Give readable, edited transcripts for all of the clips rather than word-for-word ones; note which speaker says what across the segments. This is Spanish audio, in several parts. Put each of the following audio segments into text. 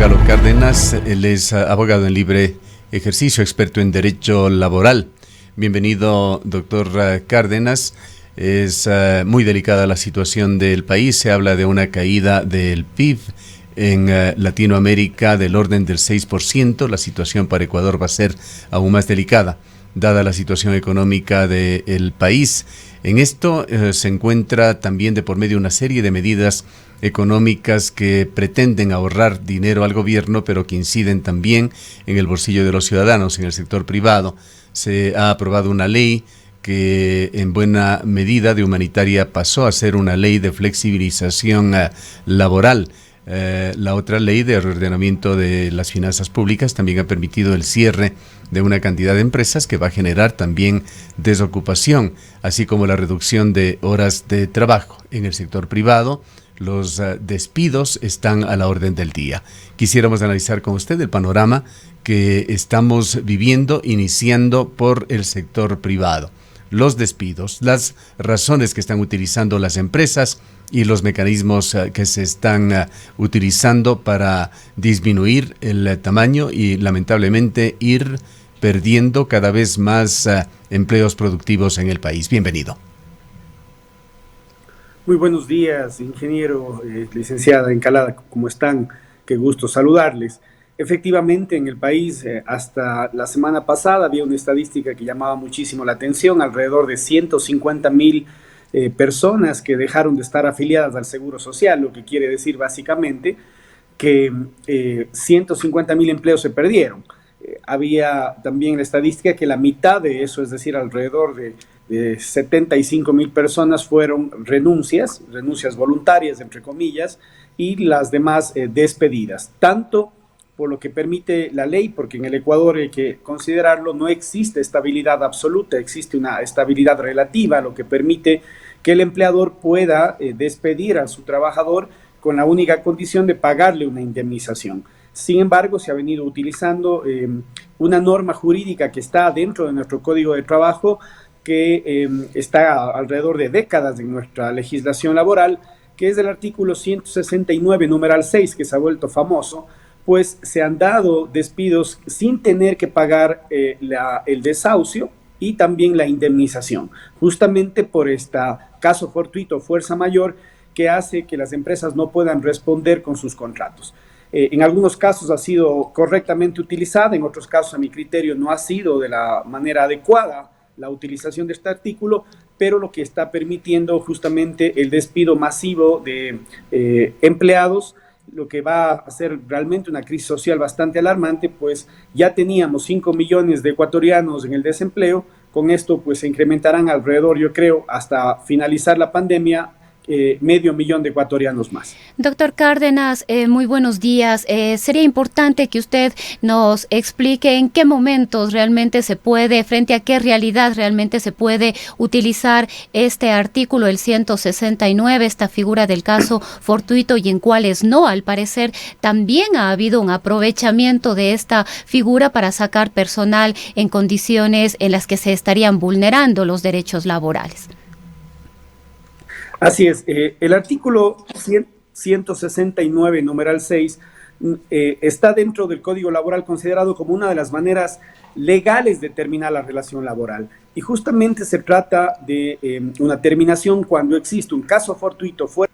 Speaker 1: Carlos Cárdenas. Él es abogado en libre ejercicio, experto en derecho laboral. Bienvenido, doctor Cárdenas. Es muy delicada la situación del país. Se habla de una caída del PIB en Latinoamérica del orden del 6%. La situación para Ecuador va a ser aún más delicada, dada la situación económica del país. En esto se encuentra también de por medio una serie de medidas económicas que pretenden ahorrar dinero al gobierno, pero que inciden también en el bolsillo de los ciudadanos, en el sector privado. Se ha aprobado una ley que en buena medida de humanitaria pasó a ser una ley de flexibilización laboral. La otra ley de reordenamiento de las finanzas públicas también ha permitido el cierre de una cantidad de empresas que va a generar también desocupación, así como la reducción de horas de trabajo en el sector privado. Los despidos están a la orden del día. Quisiéramos analizar con usted el panorama que estamos viviendo, iniciando por el sector privado. Los despidos, las razones que están utilizando las empresas y los mecanismos que se están utilizando para disminuir el tamaño y lamentablemente ir perdiendo cada vez más empleos productivos en el país. Bienvenido.
Speaker 2: Muy buenos días, ingeniero, licenciada Encalada, ¿cómo están? Qué gusto saludarles. Efectivamente, en el país, hasta la semana pasada había una estadística que llamaba muchísimo la atención, alrededor de 150,000 personas que dejaron de estar afiliadas al Seguro Social, lo que quiere decir básicamente que 150,000 empleos se perdieron. Había también la estadística que la mitad de eso, es decir, alrededor de 75,000 personas fueron renuncias voluntarias, entre comillas, y las demás despedidas. Tanto por lo que permite la ley, porque en el Ecuador hay que considerarlo, no existe estabilidad absoluta, existe una estabilidad relativa, lo que permite que el empleador pueda despedir a su trabajador con la única condición de pagarle una indemnización. Sin embargo, se ha venido utilizando una norma jurídica que está dentro de nuestro Código de Trabajo, que está alrededor de décadas en nuestra legislación laboral, que es el artículo 169, numeral 6, que se ha vuelto famoso, pues se han dado despidos sin tener que pagar el desahucio y también la indemnización, justamente por este caso fortuito, fuerza mayor, que hace que las empresas no puedan responder con sus contratos. En algunos casos ha sido correctamente utilizada, en otros casos, a mi criterio, no ha sido de la manera adecuada la utilización de este artículo, pero lo que está permitiendo justamente el despido masivo de empleados, lo que va a ser realmente una crisis social bastante alarmante, pues ya teníamos 5 millones de ecuatorianos en el desempleo. Con esto pues se incrementarán alrededor, yo creo, hasta finalizar la pandemia, 500,000 de ecuatorianos más.
Speaker 3: Doctor Cárdenas, muy buenos días. Sería importante que usted nos explique en qué momentos realmente se puede, frente a qué realidad realmente se puede utilizar este artículo, el 169, esta figura del caso fortuito, y en cuáles no. Al parecer también ha habido un aprovechamiento de esta figura para sacar personal en condiciones en las que se estarían vulnerando los derechos laborales.
Speaker 2: Así es, el artículo 169, numeral 6, está dentro del Código Laboral considerado como una de las maneras legales de terminar la relación laboral. Y justamente se trata de una terminación cuando existe un caso fortuito fuera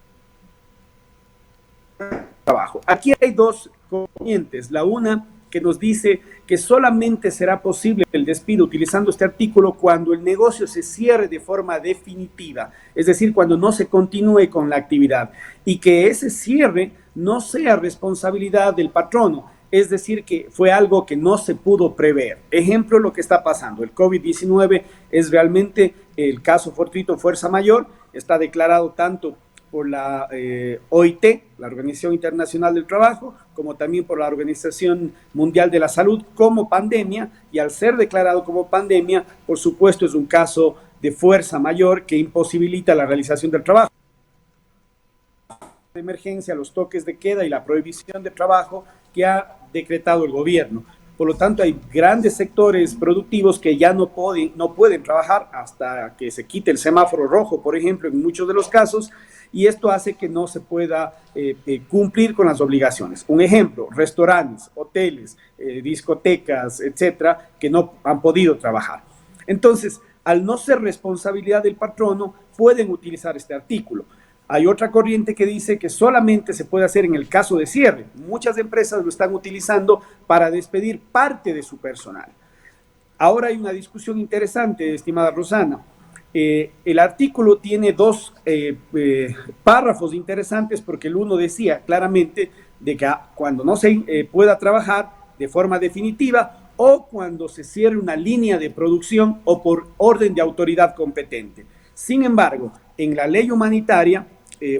Speaker 2: de trabajo. Aquí hay dos corrientes, la una que nos dice que solamente será posible el despido utilizando este artículo cuando el negocio se cierre de forma definitiva, es decir, cuando no se continúe con la actividad y que ese cierre no sea responsabilidad del patrono, es decir, que fue algo que no se pudo prever. Ejemplo, lo que está pasando, el COVID-19 es realmente el caso fortuito fuerza mayor, está declarado tanto por la OIT, la Organización Internacional del Trabajo, como también por la Organización Mundial de la Salud, como pandemia, y al ser declarado como pandemia, por supuesto es un caso de fuerza mayor que imposibilita la realización del trabajo. De emergencia, los toques de queda y la prohibición de trabajo que ha decretado el gobierno. Por lo tanto, hay grandes sectores productivos que ya no pueden trabajar hasta que se quite el semáforo rojo, por ejemplo, en muchos de los casos, y esto hace que no se pueda cumplir con las obligaciones. Un ejemplo, restaurantes, hoteles, discotecas, etcétera, que no han podido trabajar. Entonces, al no ser responsabilidad del patrono, pueden utilizar este artículo. Hay otra corriente que dice que solamente se puede hacer en el caso de cierre. Muchas empresas lo están utilizando para despedir parte de su personal. Ahora hay una discusión interesante, estimada Rosana. El artículo tiene dos párrafos interesantes, porque el uno decía claramente de que cuando no se pueda trabajar de forma definitiva o cuando se cierre una línea de producción o por orden de autoridad competente. Sin embargo, en la ley humanitaria,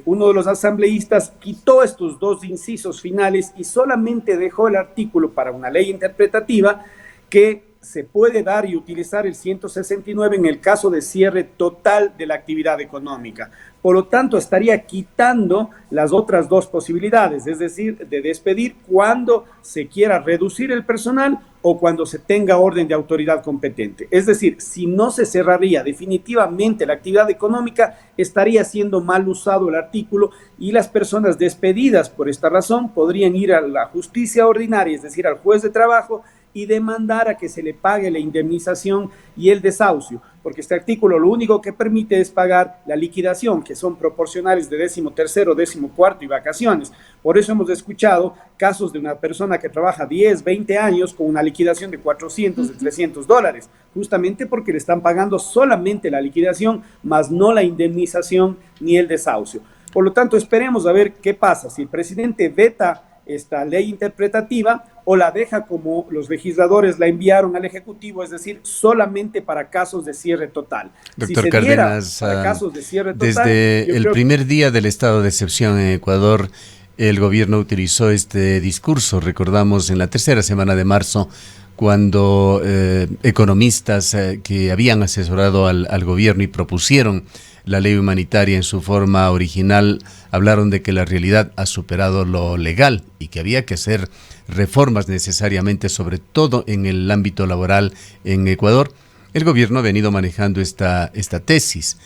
Speaker 2: uno de los asambleístas quitó estos dos incisos finales y solamente dejó el artículo para una ley interpretativa que se puede dar y utilizar el 169 en el caso de cierre total de la actividad económica. Por lo tanto, estaría quitando las otras dos posibilidades, es decir, de despedir cuando se quiera reducir el personal o cuando se tenga orden de autoridad competente. Es decir, si no se cerraría definitivamente la actividad económica, estaría siendo mal usado el artículo y las personas despedidas por esta razón podrían ir a la justicia ordinaria, es decir, al juez de trabajo, y demandar a que se le pague la indemnización y el desahucio, porque este artículo lo único que permite es pagar la liquidación, que son proporcionales de 13º, 14º y vacaciones. Por eso hemos escuchado casos de una persona que trabaja 10, 20 años con una liquidación de 400, de $300, justamente porque le están pagando solamente la liquidación, más no la indemnización ni el desahucio. Por lo tanto, esperemos a ver qué pasa, si el presidente veta esta ley interpretativa o la deja como los legisladores la enviaron al Ejecutivo, es decir, solamente para casos de cierre total.
Speaker 1: Doctor Cárdenas,
Speaker 2: para casos de cierre total,
Speaker 1: desde el primer día del estado de excepción en Ecuador, el gobierno utilizó este discurso. Recordamos en la tercera semana de marzo, cuando economistas que habían asesorado al gobierno y propusieron la ley humanitaria en su forma original, hablaron de que la realidad ha superado lo legal y que había que hacer reformas necesariamente, sobre todo en el ámbito laboral en Ecuador. El gobierno ha venido manejando esta tesis,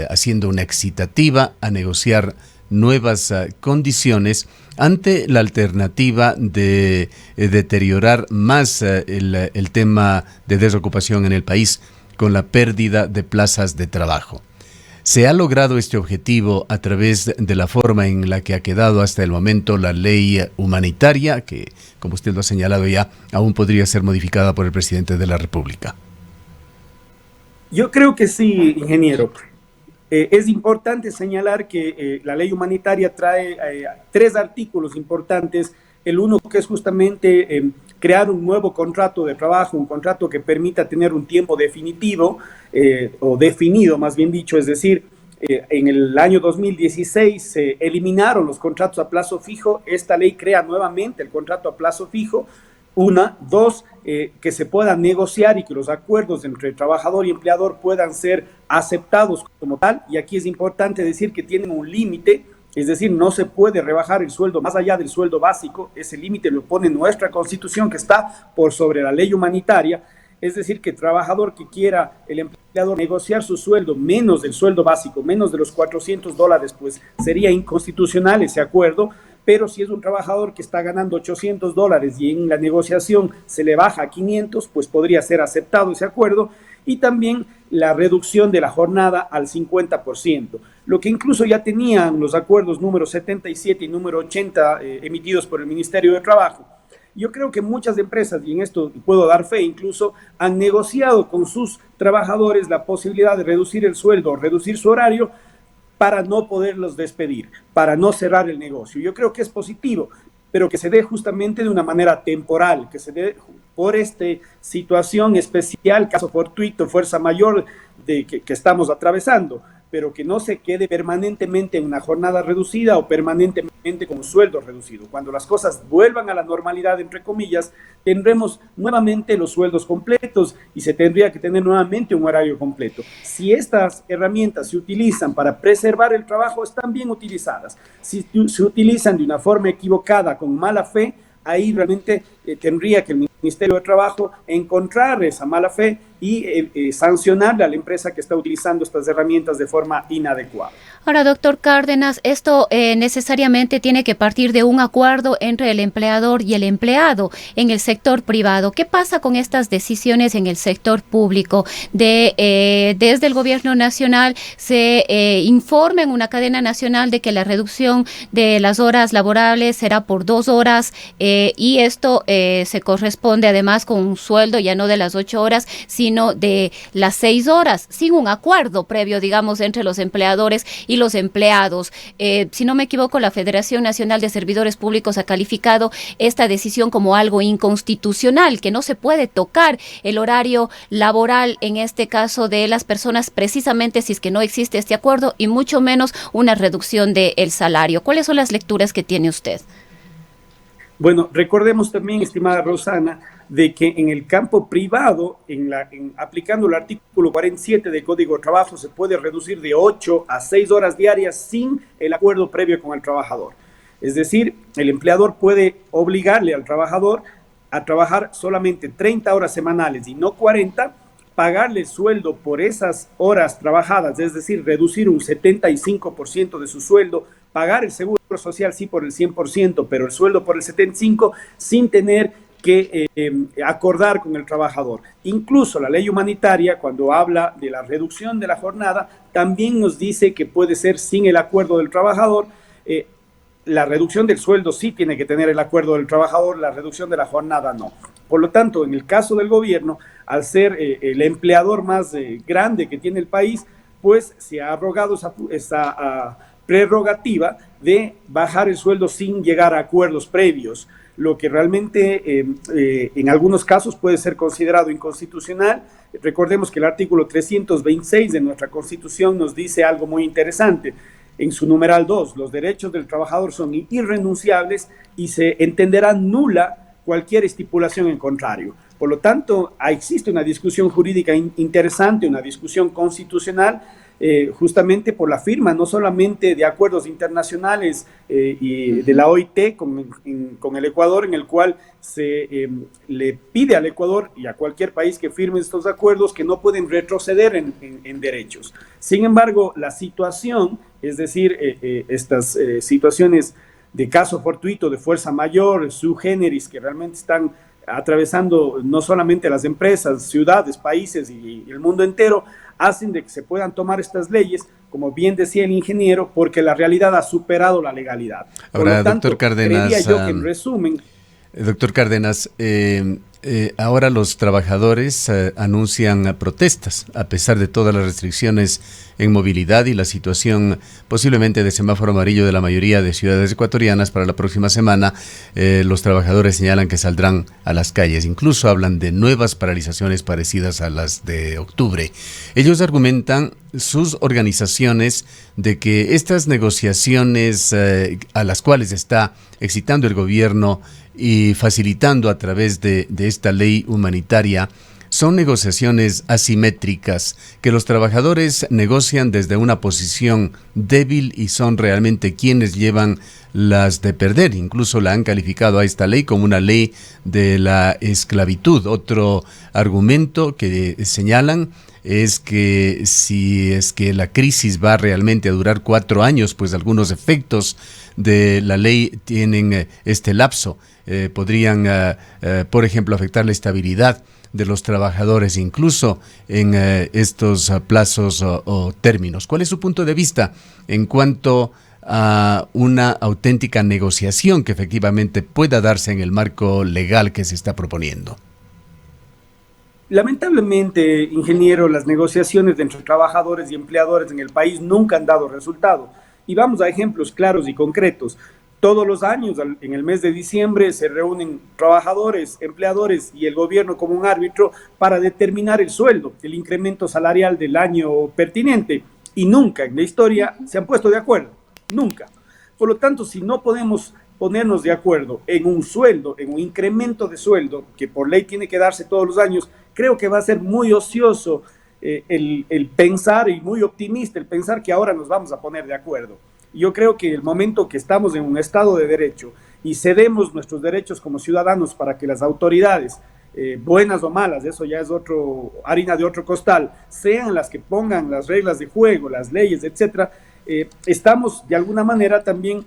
Speaker 1: haciendo una excitativa a negociar nuevas condiciones ante la alternativa de deteriorar más el tema de desocupación en el país con la pérdida de plazas de trabajo. ¿Se ha logrado este objetivo a través de la forma en la que ha quedado hasta el momento la ley humanitaria, que, como usted lo ha señalado ya, aún podría ser modificada por el presidente de la República?
Speaker 2: Yo creo que sí, ingeniero. Es importante señalar que la ley humanitaria trae 3 artículos importantes. El uno, que es justamente crear un nuevo contrato de trabajo, un contrato que permita tener un tiempo definitivo, o definido más bien dicho, es decir, en el año 2016 se eliminaron los contratos a plazo fijo. Esta ley crea nuevamente el contrato a plazo fijo. Una, dos, que se pueda negociar y que los acuerdos entre trabajador y empleador puedan ser aceptados como tal. Y aquí es importante decir que tienen un límite, es decir, no se puede rebajar el sueldo más allá del sueldo básico. Ese límite lo pone nuestra Constitución, que está por sobre la ley humanitaria. Es decir, que el trabajador que quiera, el empleador, negociar su sueldo menos del sueldo básico, menos de los $400, pues sería inconstitucional ese acuerdo. Pero si es un trabajador que está ganando $800 y en la negociación se le baja a 500, pues podría ser aceptado ese acuerdo. Y también la reducción de la jornada al 50%, lo que incluso ya tenían los acuerdos número 77 y número 80 emitidos por el Ministerio de Trabajo. Yo creo que muchas empresas, y en esto puedo dar fe incluso, han negociado con sus trabajadores la posibilidad de reducir el sueldo, reducir su horario, para no poderlos despedir, para no cerrar el negocio. Yo creo que es positivo, pero que se dé justamente de una manera temporal, que se dé por esta situación especial, caso fortuito, fuerza mayor que estamos atravesando, pero que no se quede permanentemente en una jornada reducida o permanentemente con un sueldo reducido. Cuando las cosas vuelvan a la normalidad, entre comillas, tendremos nuevamente los sueldos completos y se tendría que tener nuevamente un horario completo. Si estas herramientas se utilizan para preservar el trabajo, están bien utilizadas. Si se utilizan de una forma equivocada, con mala fe, ahí realmente tendría que el Ministerio de Trabajo encontrar esa mala fe y sancionarle a la empresa que está utilizando estas herramientas de forma inadecuada.
Speaker 3: Ahora, doctor Cárdenas, esto necesariamente tiene que partir de un acuerdo entre el empleador y el empleado en el sector privado. ¿Qué pasa con estas decisiones en el sector público? Desde el gobierno nacional se informa en una cadena nacional de que la reducción de las horas laborables será por 2 horas y esto se corresponde además con un sueldo ya no de las 8 horas, sino de las 6 horas, sin un acuerdo previo, digamos, entre los empleadores y los empleados. Si no me equivoco, la Federación Nacional de Servidores Públicos ha calificado esta decisión como algo inconstitucional, que no se puede tocar el horario laboral, en este caso de las personas, precisamente si es que no existe este acuerdo y mucho menos una reducción del salario. ¿Cuáles son las lecturas que tiene usted?
Speaker 2: Bueno, recordemos también, estimada Rosana, de que en el campo privado, aplicando el artículo 47 del Código de Trabajo, se puede reducir de 8 a 6 horas diarias sin el acuerdo previo con el trabajador. Es decir, el empleador puede obligarle al trabajador a trabajar solamente 30 horas semanales y no 40, pagarle el sueldo por esas horas trabajadas, es decir, reducir un 75% de su sueldo, pagar el seguro social sí por el 100%, pero el sueldo por el 75%, sin tener que acordar con el trabajador. Incluso la ley humanitaria, cuando habla de la reducción de la jornada, también nos dice que puede ser sin el acuerdo del trabajador. La reducción del sueldo sí tiene que tener el acuerdo del trabajador, la reducción de la jornada no. Por lo tanto, en el caso del gobierno, al ser el empleador más grande que tiene el país, pues se ha arrogado esa prerrogativa de bajar el sueldo sin llegar a acuerdos previos, lo que realmente en algunos casos puede ser considerado inconstitucional. Recordemos que el artículo 326 de nuestra Constitución nos dice algo muy interesante. En su numeral 2, los derechos del trabajador son irrenunciables y se entenderá nula cualquier estipulación en contrario. Por lo tanto, existe una discusión jurídica interesante, una discusión constitucional, justamente por la firma no solamente de acuerdos internacionales y de la OIT con el Ecuador, en el cual se le pide al Ecuador y a cualquier país que firme estos acuerdos que no pueden retroceder en derechos. Sin embargo, la situación, es decir, estas situaciones de caso fortuito, de fuerza mayor, sui generis, que realmente están atravesando no solamente las empresas, ciudades, países y el mundo entero, hacen de que se puedan tomar estas leyes, como bien decía el ingeniero, porque la realidad ha superado la legalidad.
Speaker 1: Ahora, por lo tanto, doctor Cárdenas,
Speaker 2: creería yo que en resumen...
Speaker 1: Doctor Cárdenas, ahora los trabajadores anuncian protestas, a pesar de todas las restricciones en movilidad y la situación posiblemente de semáforo amarillo de la mayoría de ciudades ecuatorianas para la próxima semana. Los trabajadores señalan que saldrán a las calles, incluso hablan de nuevas paralizaciones parecidas a las de octubre. Ellos argumentan, sus organizaciones, de que estas negociaciones a las cuales está excitando el gobierno y facilitando a través de esta ley humanitaria son negociaciones asimétricas, que los trabajadores negocian desde una posición débil y son realmente quienes llevan las de perder. Incluso la han calificado a esta ley como una ley de la esclavitud. Otro argumento que señalan es que si es que la crisis va realmente a durar 4 años, pues algunos efectos de la ley tienen este lapso. Podrían, por ejemplo, afectar la estabilidad de los trabajadores, incluso en estos plazos o términos. ¿Cuál es su punto de vista en cuanto a una auténtica negociación que efectivamente pueda darse en el marco legal que se está proponiendo?
Speaker 2: Lamentablemente, ingeniero, las negociaciones entre trabajadores y empleadores en el país nunca han dado resultado. Y vamos a ejemplos claros y concretos. Todos los años, en el mes de diciembre, se reúnen trabajadores, empleadores y el gobierno como un árbitro para determinar el sueldo, el incremento salarial del año pertinente. Y nunca en la historia se han puesto de acuerdo. Nunca. Por lo tanto, si no podemos ponernos de acuerdo en un sueldo, en un incremento de sueldo, que por ley tiene que darse todos los años, creo que va a ser muy ocioso el pensar, y muy optimista el pensar que ahora nos vamos a poner de acuerdo. Yo creo que el momento que estamos en un Estado de Derecho y cedemos nuestros derechos como ciudadanos para que las autoridades, buenas o malas, eso ya es harina de otro costal, sean las que pongan las reglas de juego, las leyes, etcétera, estamos de alguna manera también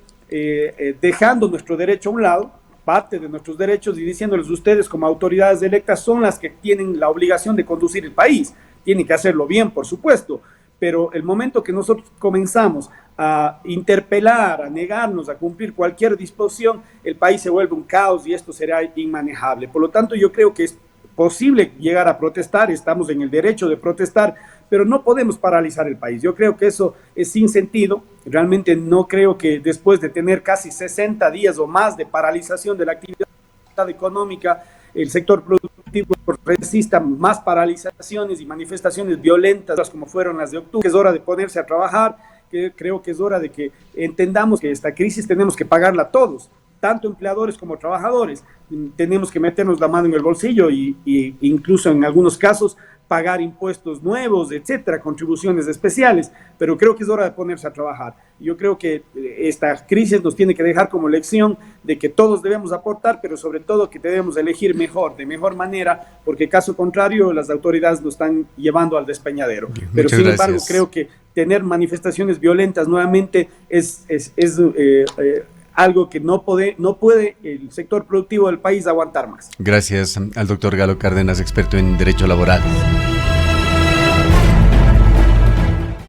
Speaker 2: dejando nuestro derecho a un lado, parte de nuestros derechos, y diciéndoles: ustedes como autoridades electas son las que tienen la obligación de conducir el país, tienen que hacerlo bien, por supuesto, pero el momento que nosotros comenzamos a interpelar, a negarnos a cumplir cualquier disposición, el país se vuelve un caos y esto será inmanejable. Por lo tanto, yo creo que es posible llegar a protestar, estamos en el derecho de protestar, pero no podemos paralizar el país. Yo creo que eso es sin sentido. Realmente no creo que después de tener casi 60 días o más de paralización de la actividad económica, el sector productivo resista más paralizaciones y manifestaciones violentas como fueron las de octubre. Es hora de ponerse a trabajar, que creo que es hora de que entendamos que esta crisis tenemos que pagarla todos, tanto empleadores como trabajadores. Tenemos que meternos la mano en el bolsillo y incluso en algunos casos pagar impuestos nuevos, etcétera, contribuciones especiales, pero creo que es hora de ponerse a trabajar. Yo creo que esta crisis nos tiene que dejar como lección de que todos debemos aportar, pero sobre todo que debemos elegir mejor, de mejor manera, porque caso contrario las autoridades nos están llevando al despeñadero. Pero sin embargo, creo que tener manifestaciones violentas nuevamente es algo que no puede el sector productivo del país aguantar más.
Speaker 1: Gracias al doctor Galo Cárdenas, experto en Derecho Laboral.